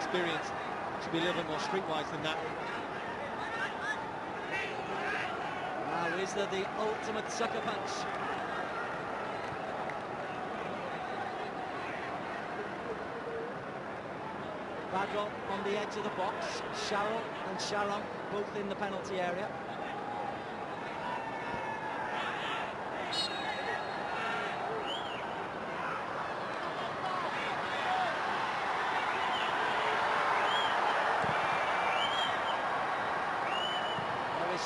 experience. Should be a little bit more streetwise than that. Now is there the ultimate sucker punch? Badro on the edge of the box. Sharrow and Sharon both in the penalty area.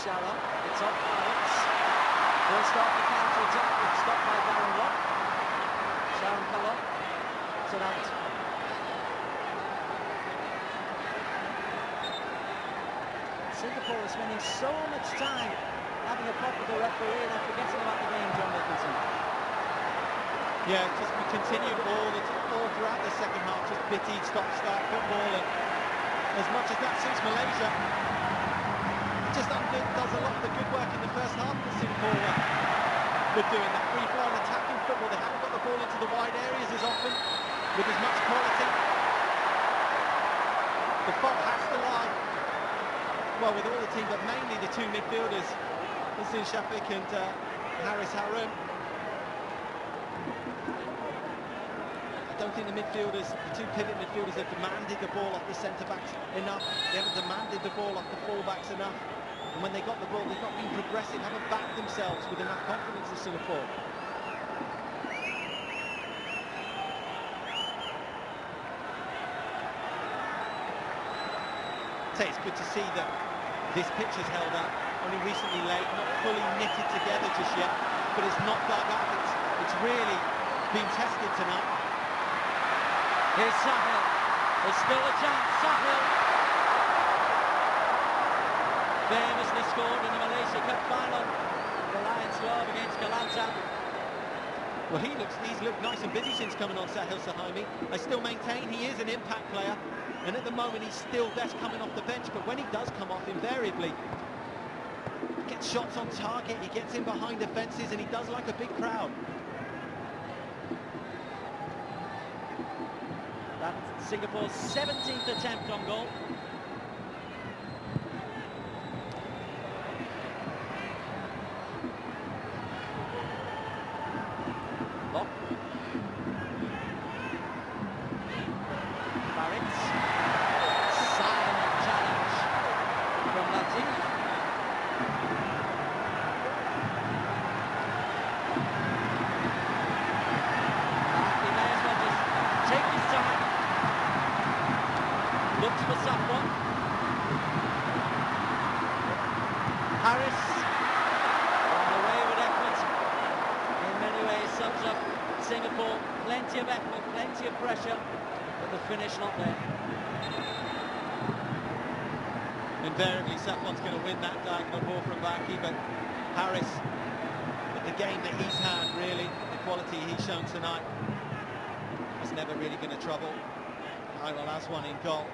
Sharon, it's off balance. Will start the counter-attack, it's stopped by Darren Watt. Sharon Callum, it's an out. Singapore is spending so much time having a pop with the referee and forgetting about the game, John Nicholson. Yeah, just we continued all throughout the second half, just bitty, stop-start football, and as much as that suits Malaysia, just does a lot of the good work in the first half that Singapore were doing. That free-flowing attacking football, they haven't got the ball into the wide areas as often, with as much quality. The fault has to lie, well, with all the team, but mainly the two midfielders, Hussein Shafiq and Haris Harun. I don't think the midfielders, the two pivot midfielders, have demanded the ball off the centre-backs enough. They haven't demanded the ball off the full-backs enough. And when they got the ball, they've not been progressive, haven't backed themselves with enough confidence in Singapore. It's good to see that this pitch has held up, only recently laid, not fully knitted together just yet, but it's not dug up. It's really been tested tonight. Here's Sahil. There's still a chance. Sahil famously scored in the Malaysia Cup final. The Lions love against Kelantan. Well, he's looked nice and busy since coming on, Sahil Suhaimi. I still maintain he is an impact player, and at the moment he's still best coming off the bench, but when he does come off, invariably he gets shots on target, he gets in behind defences, and he does like a big crowd. That's Singapore's 17th attempt on goal. Lock. Barrett. Silent challenge from Latif. He may as well just take his time. Looks for someone. Harris on the way with effort. In many ways sums up Singapore. Plenty of effort, plenty of pressure, but the finish not there. Invariably, Safwan's going to win that diagonal ball from Baki, but Harris, with the game that he's had, really, the quality he's shown tonight, was never really going to trouble Khairul Aswan in goal.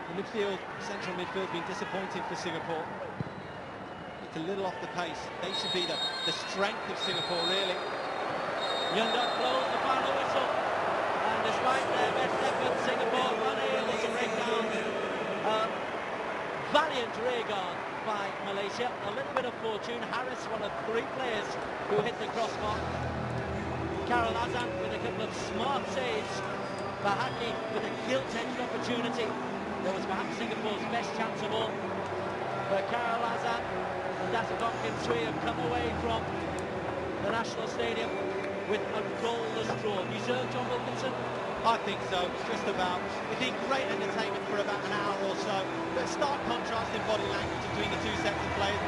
The midfield, central midfield, been disappointing for Singapore. It's a little off the pace. They should be the strength of Singapore, really. Yunduk blows the final whistle, and despite their best effort, Singapore unable to break down. Valiant rearguard by Malaysia. A little bit of fortune. Harris, one of three players who hit the crossbar. Khairul Aswan with a couple of smart saves. Bahaki with a gilt-edged opportunity. That was perhaps Singapore's best chance of all. But Khairul Aswan and Dasakonkin Sui have come away from the National Stadium with a goalless draw. Deserved, John Wilkinson? I think so. It's just about, it's been great entertainment for about an hour or so. But stark contrast in body language between the two sets of players.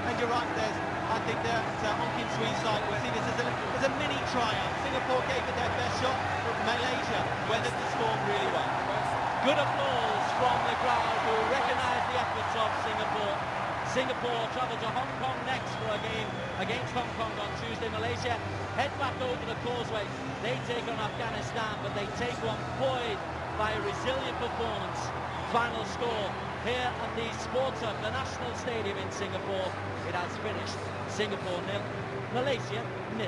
And you're right, I think that Onkin Sui's side will see this as a mini tryout. Singapore gave it their best shot, but Malaysia weathered the storm really well. Good applause from the crowd who recognise the efforts of Singapore. Singapore travel to Hong Kong next for a game against Hong Kong on Tuesday. Malaysia head back over the Causeway. They take on Afghanistan, but they take one buoyed by a resilient performance. Final score here at the Sports Hub, the National Stadium in Singapore. It has finished Singapore 0, Malaysia 0.